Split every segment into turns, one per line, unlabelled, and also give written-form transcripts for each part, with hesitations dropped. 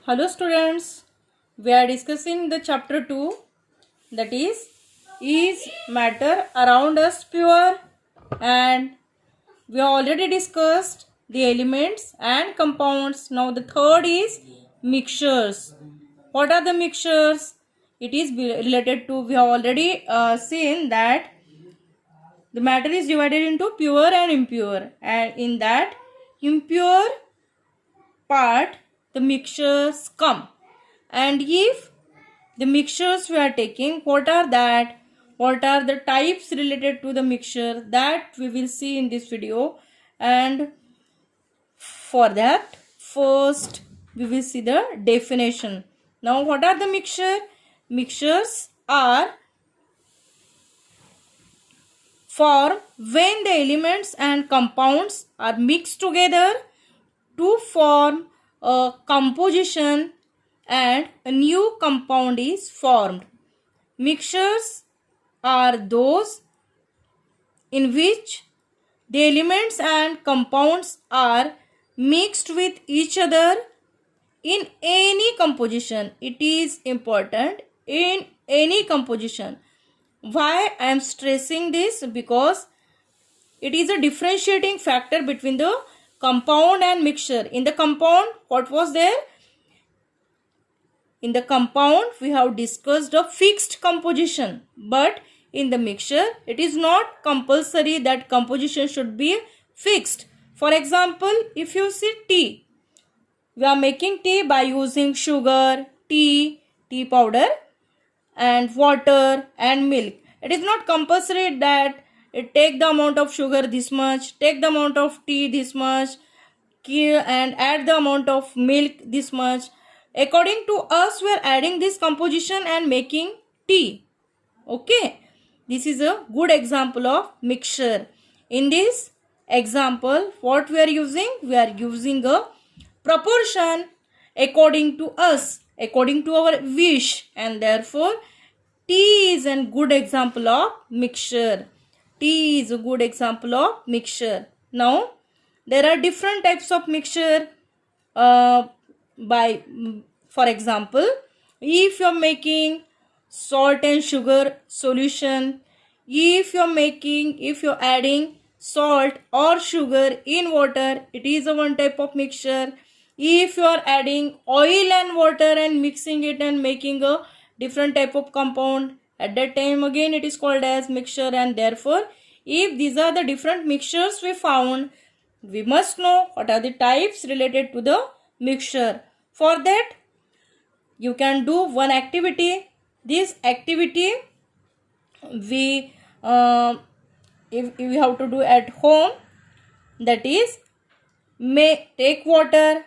Hello students, we are discussing the chapter 2, that is matter around us pure, and we have already discussed the elements and compounds. Now the third is mixtures. What are the mixtures? It is related to, we have already seen that the matter is divided into pure and impure, and in that impure part the mixtures come. And if the mixtures we are taking, what are the types related to the mixture, that we will see in this video. And for that, first we will see the definition. Now what are the mixtures are formed when the elements and compounds are mixed together to form a composition and a new compound is formed. Mixtures are those in which the elements and compounds are mixed with each other in any composition. It is important, in any composition. Why I am stressing this? Because it is a differentiating factor between the compound and mixture. In the compound, what was there? In the compound, we have discussed a fixed composition, but in the mixture, it is not compulsory that composition should be fixed. For example, if you see tea, we are making tea by using sugar, tea powder, and water and milk. It is not compulsory that it take the amount of sugar this much, take the amount of tea this much, and add the amount of milk this much. According to us, we are adding this composition and making tea. Okay, this is a good example of mixture. In this example, what we are using? We are using a proportion according to us, according to our wish, and therefore tea is a good example of mixture. Tea is a good example of mixture. Now there are different types of mixture. For example, if you are making salt and sugar solution, if you are adding salt or sugar in water, it is a one type of mixture. If you are adding oil and water and mixing it and making a different type of compound, at that time again it is called as mixture. And therefore, if these are the different mixtures we found, we must know what are the types related to the mixture. For that, you can do one activity. This activity we if we have to do at home, that is, take water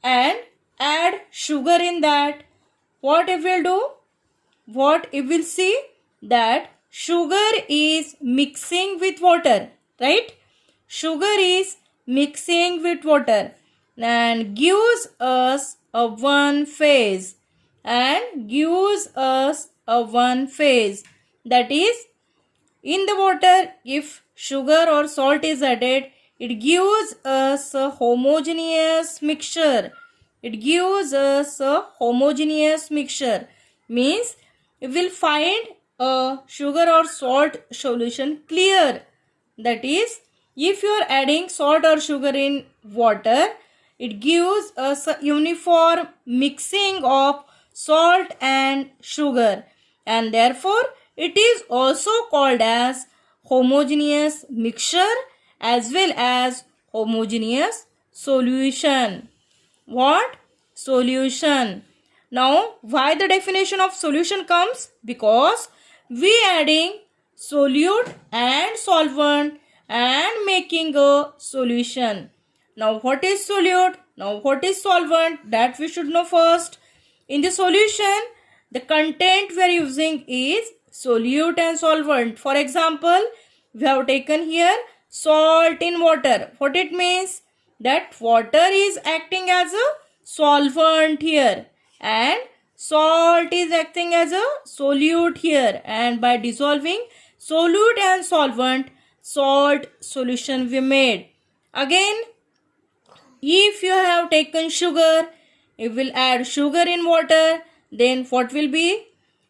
and add sugar in that. What it will do? What it will see? That sugar is mixing with water, right? Sugar is mixing with water and gives us a one phase, and gives us a one phase. That is, in the water, if sugar or salt is added, it gives us a homogeneous mixture. It gives us a homogeneous mixture. Means we will find a sugar or salt solution clear. That is, if you are adding salt or sugar in water, it gives us a uniform mixing of salt and sugar, and therefore it is also called as homogeneous mixture as well as homogeneous solution. What? Solution. Now, why the definition of solution comes? Because we adding solute and solvent and making a solution. Now what is solute? Now what is solvent? That we should know first. In the solution, the content we are using is solute and solvent. For example, we have taken here salt in water. What it means? That water is acting as a solvent here, and salt is acting as a solute here, and by dissolving solute and solvent, salt solution we made. Again, if you have taken sugar, if we'll add sugar in water, then what will be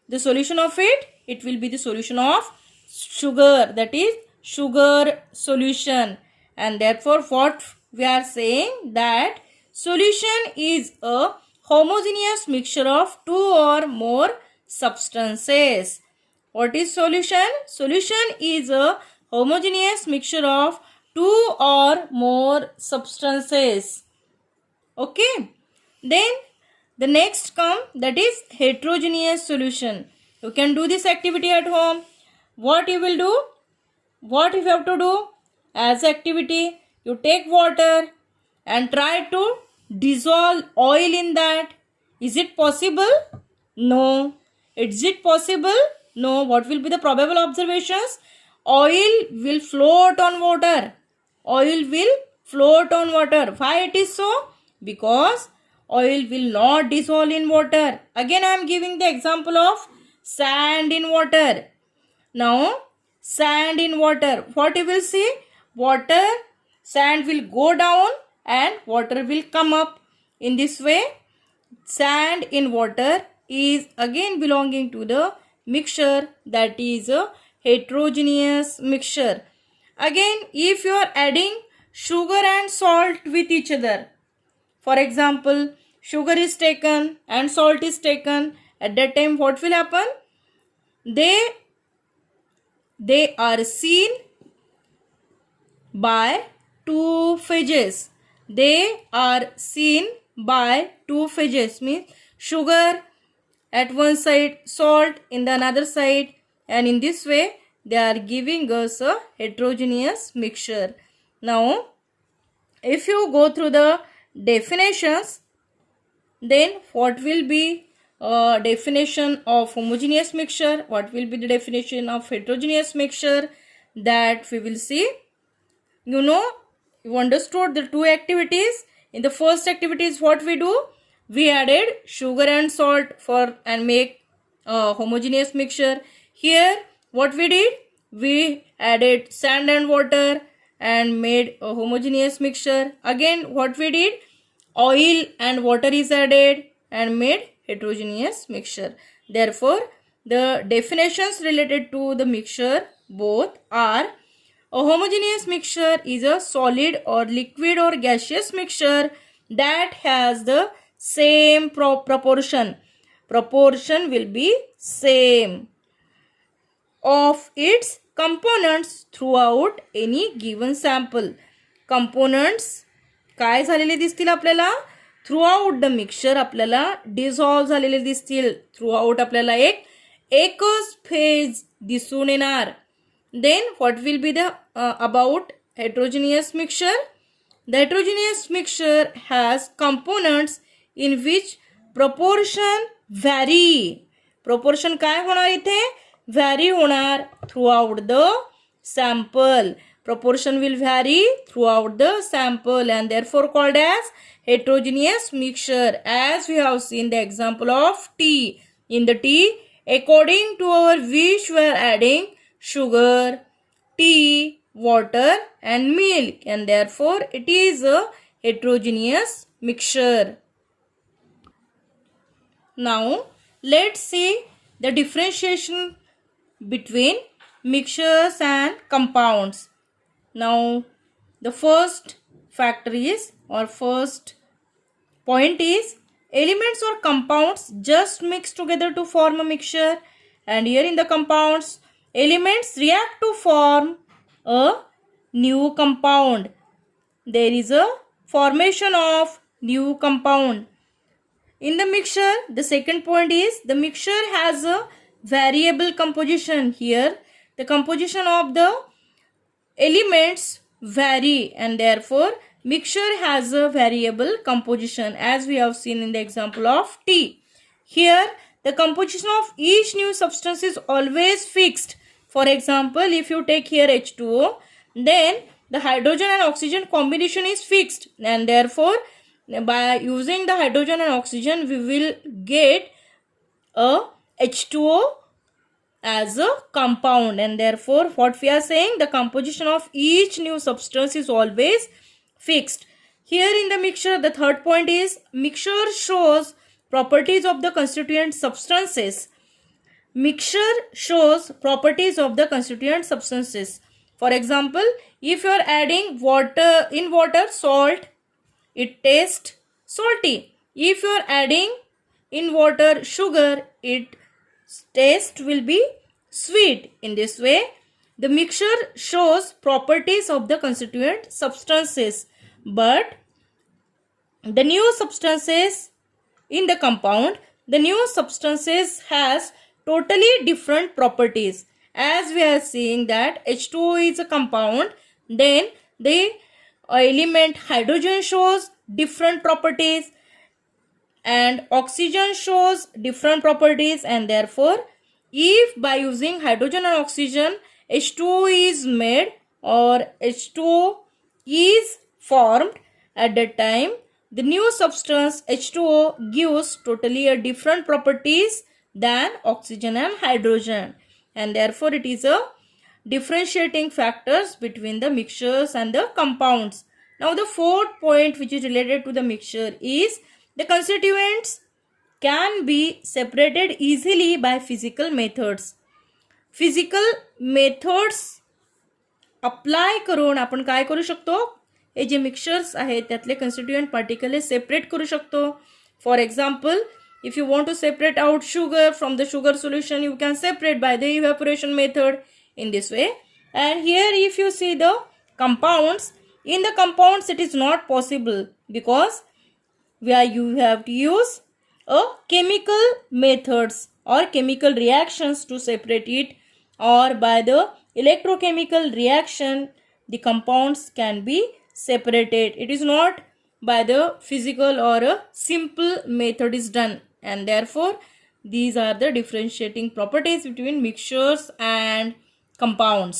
the solution of it? It will be the solution of sugar, that is sugar solution. And therefore what we are saying, that solution is a homogeneous mixture of two or more substances. What is solution? Solution is a homogeneous mixture of two or more substances. Okay. Then the next come, that is heterogeneous solution. You can do this activity at home. What you will do? What you have to do? As activity, you take water and try to dissolve oil in that. Is it possible? No. Is it possible? No. What will be the probable observations? Oil will float on water. Oil will float on water. Why it is so? Because oil will not dissolve in water. Again I am giving the example of sand in water. Now sand in water, what you will see? Water, sand will go down and water will come up. In this way, sand in water is again belonging to the mixture, that is a heterogeneous mixture. Again, if you are adding sugar and salt with each other, for example, sugar is taken and salt is taken, at that time what will happen? They are seen by two phases. They are seen by two phases, means sugar at one side, salt in the another side, and in this way they are giving us a heterogeneous mixture. Now if you go through the definitions, then what will be definition of homogeneous mixture, what will be the definition of heterogeneous mixture, that we will see. You understood the two activities. In the first activities, what we do? We added sugar and salt and make a homogeneous mixture. Here what we did? We added sand and water and made a homogeneous mixture. Again what we did? Oil and water is added and made heterogeneous mixture. Therefore the definitions related to the mixture both are: a homogeneous mixture is a solid or liquid or gaseous mixture that has the same proportion. Proportion will be same of its components throughout any given sample. Components काय झालेले दिसतील आपल्याला? Throughout the mixture आपल्याला dissolve झालेले दिसतील. Throughout आपल्याला एकच phase दिसून येणार. Then what will be the about heterogeneous mixture? The heterogeneous mixture has components in which proportion vary. Proportion काय होणार इथे? Vary होणार throughout the sample. Proportion will vary throughout the sample and therefore called as heterogeneous mixture, as we have seen the example of tea. In the tea, according to our wish, we are adding sugar, tea, water and milk, and therefore it is a heterogeneous mixture. Now let's see the differentiation between mixtures and compounds. Now the first factor is, or first point is, elements or compounds just mix together to form a mixture, and here in the compounds, elements react to form a new compound. There is a formation of new compound. In the mixture, the second point is, the mixture has a variable composition. Here the composition of the elements vary and therefore mixture has a variable composition, as we have seen in the example of tea. Here the composition of each new substance is always fixed. For example, if you take here H2O, then the hydrogen and oxygen combination is fixed, and therefore by using the hydrogen and oxygen we will get a H2O as a compound, and therefore what we are saying, the composition of each new substance is always fixed. Here in the mixture, the third point is mixture shows properties of the constituent substances. Mixture shows properties of the constituent substances. For example, if you are adding water salt, it tastes salty. If you are adding in water sugar, its taste will be sweet. In this way, the mixture shows properties of the constituent substances, but the new substances in the compound, the new substances has totally different properties. As we are seeing that H2O is a compound, then the element hydrogen shows different properties and oxygen shows different properties, and therefore if by using hydrogen and oxygen H2O is made or H2O is formed, at that time the new substance H2O gives totally a different properties than oxygen and hydrogen, and therefore it is a differentiating factors between the mixtures and the compounds. Now the fourth point which is related to the mixture is the constituents can be separated easily by physical methods. Physical methods apply करून आपण काय करू शकतो, हे जे mixtures आहेत त्यातले कन्स्टिट्युएंट particle separate करू शकतो. For example, if you want to separate out sugar from the sugar solution, you can separate by the evaporation method in this way. And here if you see the compounds, in the compounds it is not possible because you have to use a chemical methods or chemical reactions to separate it, or by the electrochemical reaction the compounds can be separated. It is not by the physical or a simple method is done, and therefore these are the differentiating properties between mixtures and compounds.